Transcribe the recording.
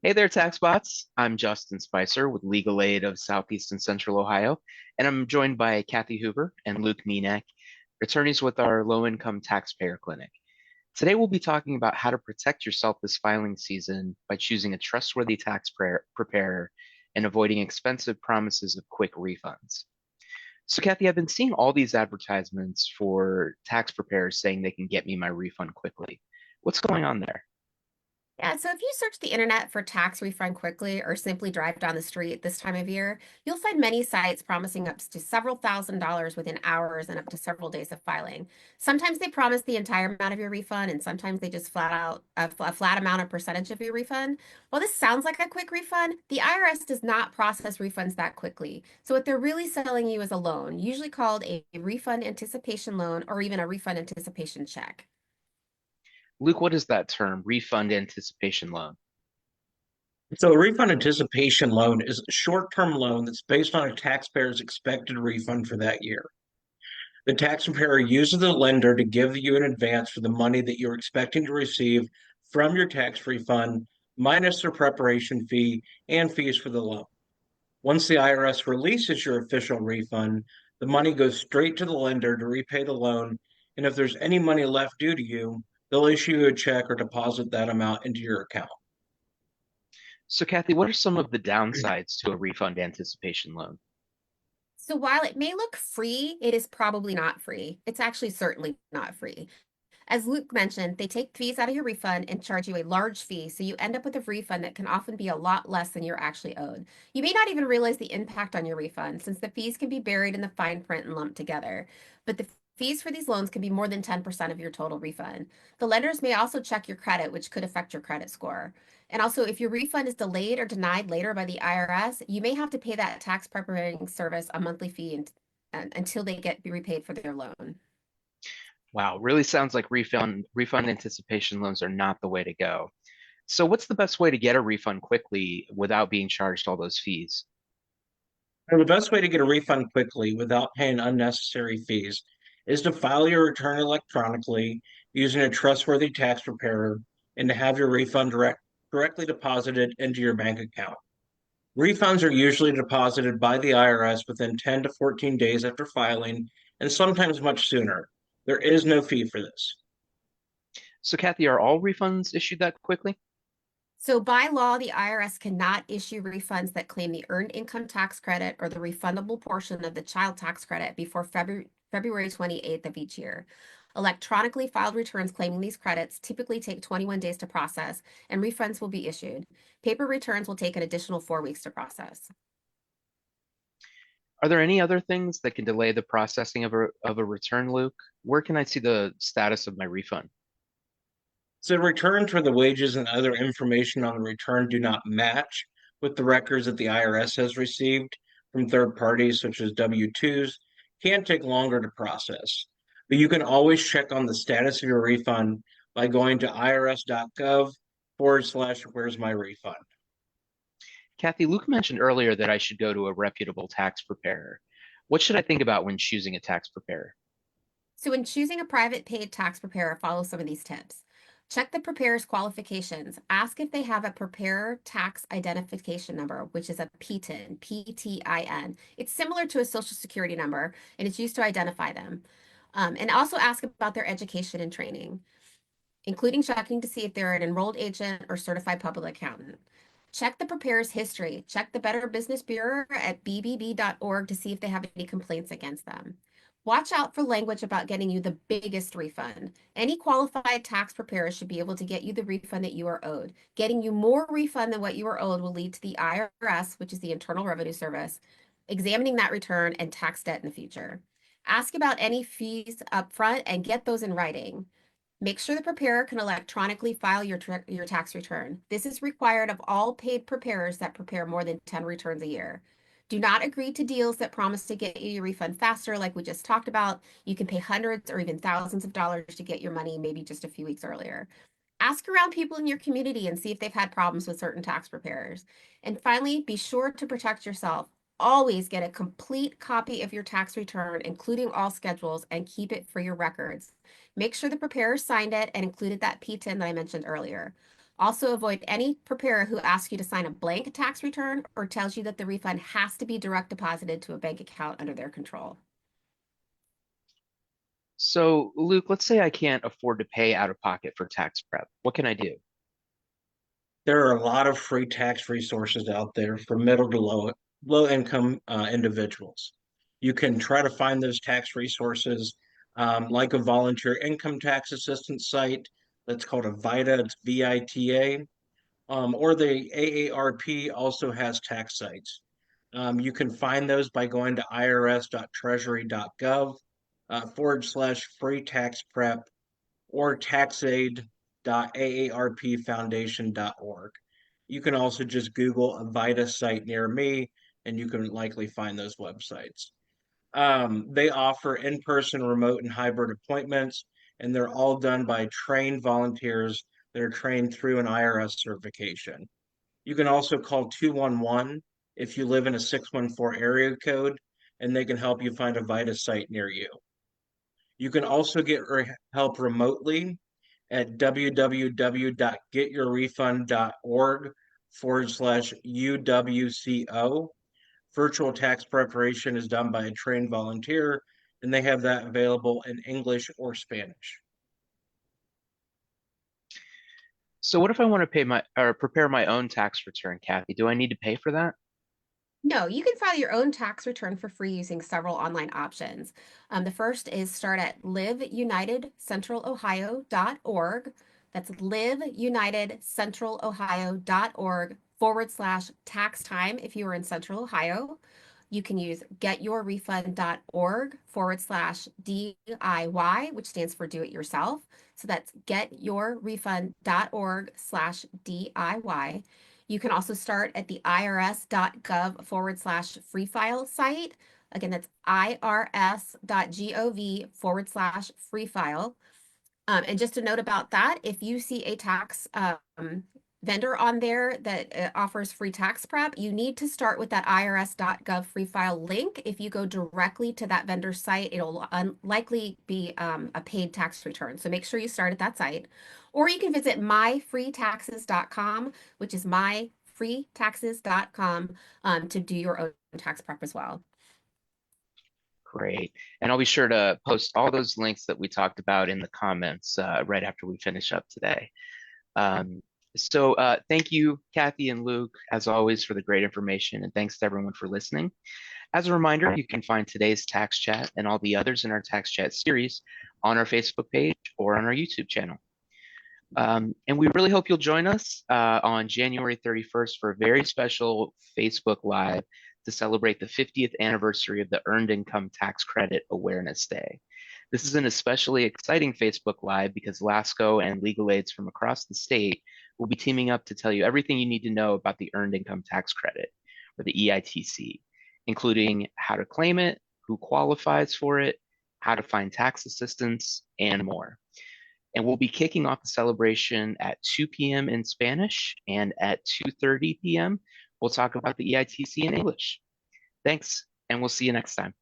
Hey there, TaxBots. I'm Justin Spicer with Legal Aid of Southeast and Central Ohio, and I'm joined by Kathy Hoover and Luke Menak, attorneys with our Low Income Taxpayer Clinic. Today, we'll be talking about how to protect yourself this filing season by choosing a trustworthy preparer and avoiding expensive promises of quick refunds. So, Kathy, I've been seeing all these advertisements for tax preparers saying they can get me my refund quickly. What's going on there? Yeah, so if you search the internet for tax refund quickly or simply drive down the street this time of year, you'll find many sites promising up to several $1,000s within hours and up to several days of filing. Sometimes they promise the entire amount of your refund, and sometimes they just flat out a flat amount or percentage of your refund. While this sounds like a quick refund, the IRS does not process refunds that quickly. So what they're really selling you is a loan, usually called a refund anticipation loan or even a refund anticipation check. Luke, what is that term? Refund anticipation loan. So a refund anticipation loan is a short-term loan that's based on a taxpayer's expected refund for that year. The taxpayer uses the lender to give you an advance for the money that you're expecting to receive from your tax refund, minus their preparation fee and fees for the loan. Once the IRS releases your official refund, the money goes straight to the lender to repay the loan, and if there's any money left due to you, they'll issue you a check or deposit that amount into your account. So, Kathy, what are some of the downsides to a refund anticipation loan? So while it may look free, it is probably not free. It's actually certainly not free. As Luke mentioned, they take fees out of your refund and charge you a large fee, so you end up with a refund that can often be a lot less than you're actually owed. You may not even realize the impact on your refund, since the fees can be buried in the fine print and lumped together. But the fees for these loans can be more than 10% of your total refund. The lenders may also check your credit, which could affect your credit score. And also, if your refund is delayed or denied later by the IRS, you may have to pay that tax preparing service a monthly fee until they get repaid for their loan. Wow, really sounds like refund anticipation loans are not the way to go. So, what's the best way to get a refund quickly without being charged all those fees? And the best way to get a refund quickly without paying unnecessary fees is to file your return electronically using a trustworthy tax preparer and to have your refund directly deposited into your bank account. Refunds are usually deposited by the IRS within 10 to 14 days after filing, and sometimes much sooner. There is no fee for this. So, Kathy, are all refunds issued that quickly? So by law, the IRS cannot issue refunds that claim the earned income tax credit or the refundable portion of the child tax credit before February 28th of each year. Electronically filed returns claiming these credits typically take 21 days to process, and refunds will be issued. Paper returns will take an additional 4 weeks to process. Are there any other things that can delay the processing of a return, Luke? Where can I see the status of my refund? So returns for the wages and other information on the return do not match with the records that the IRS has received from third parties, such as W-2s, can take longer to process. But you can always check on the status of your refund by going to irs.gov/ where's my refund. Kathy, Luke mentioned earlier that I should go to a reputable tax preparer. What should I think about when choosing a tax preparer? So when choosing a private paid tax preparer, follow some of these tips. Check the preparer's qualifications. Ask if they have a preparer tax identification number, which is a PTIN, PTIN. It's similar to a social security number, and it's used to identify them. And also ask about their education and training, including checking to see if they're an enrolled agent or certified public accountant. Check the preparer's history. Check the Better Business Bureau at bbb.org to see if they have any complaints against them. Watch out for language about getting you the biggest refund. Any qualified tax preparer should be able to get you the refund that you are owed. Getting you more refund than what you are owed will lead to the IRS, which is the Internal Revenue Service, examining that return and tax debt in the future. Ask about any fees up front and get those in writing. Make sure the preparer can electronically file your tax return. This is required of all paid preparers that prepare more than 10 returns a year. Do not agree to deals that promise to get you your refund faster, like we just talked about. You can pay hundreds or even thousands of dollars to get your money maybe just a few weeks earlier. Ask around people in your community and see if they've had problems with certain tax preparers. And finally, be sure to protect yourself. Always get a complete copy of your tax return, including all schedules, and keep it for your records. Make sure the preparer signed it and included that PTIN that I mentioned earlier. Also, avoid any preparer who asks you to sign a blank tax return or tells you that the refund has to be direct deposited to a bank account under their control. So, Luke, let's say I can't afford to pay out of pocket for tax prep. What can I do? There are a lot of free tax resources out there for middle to low income individuals. You can try to find those tax resources like a volunteer income tax assistance site that's called a VITA, it's VITA, or the AARP also has tax sites. You can find those by going to irs.treasury.gov / free tax prep or taxaid.aarpfoundation.org. You can also just Google a VITA site near me, and you can likely find those websites. They offer in person, remote, and hybrid appointments, and they're all done by trained volunteers that are trained through an IRS certification. You can also call 211 if you live in a 614 area code, and they can help you find a VITA site near you. You can also get help remotely at www.getyourrefund.org / UWCO. Virtual tax preparation is done by a trained volunteer, and they have that available in English or Spanish. So, what if I want to pay my or prepare my own tax return, Kathy? Do I need to pay for that? No, you can file your own tax return for free using several online options. The first is start at liveunitedcentralohio.org. That's liveunitedcentralohio.org / tax time if you are in Central Ohio. You can use getyourrefund.org / DIY, which stands for do it yourself. So that's getyourrefund.org / DIY. You can also start at the irs.gov / free file site. Again, that's irs.gov / free file. And just a note about that, if you see a tax vendor on there that offers free tax prep, you need to start with that irs.gov free file link. If you go directly to that vendor site, it'll likely be a paid tax return. So make sure you start at that site. Or you can visit myfreetaxes.com, which is myfreetaxes.com, to do your own tax prep as well. Great. And I'll be sure to post all those links that we talked about in the comments right after we finish up today. Thank you, Kathy and Luke, as always, for the great information, and thanks to everyone for listening. As a reminder, you can find today's tax chat and all the others in our tax chat series on our Facebook page or on our YouTube channel. And we really hope you'll join us on January 31st for a very special Facebook Live to celebrate the 50th anniversary of the Earned Income Tax Credit Awareness Day. This is an especially exciting Facebook Live because LASCO and legal aids from across the state will be teaming up to tell you everything you need to know about the Earned Income Tax Credit, or the EITC, including how to claim it, who qualifies for it, how to find tax assistance, and more. And we'll be kicking off the celebration at 2 p.m. in Spanish, and at 2:30 p.m., we'll talk about the EITC in English. Thanks, and we'll see you next time.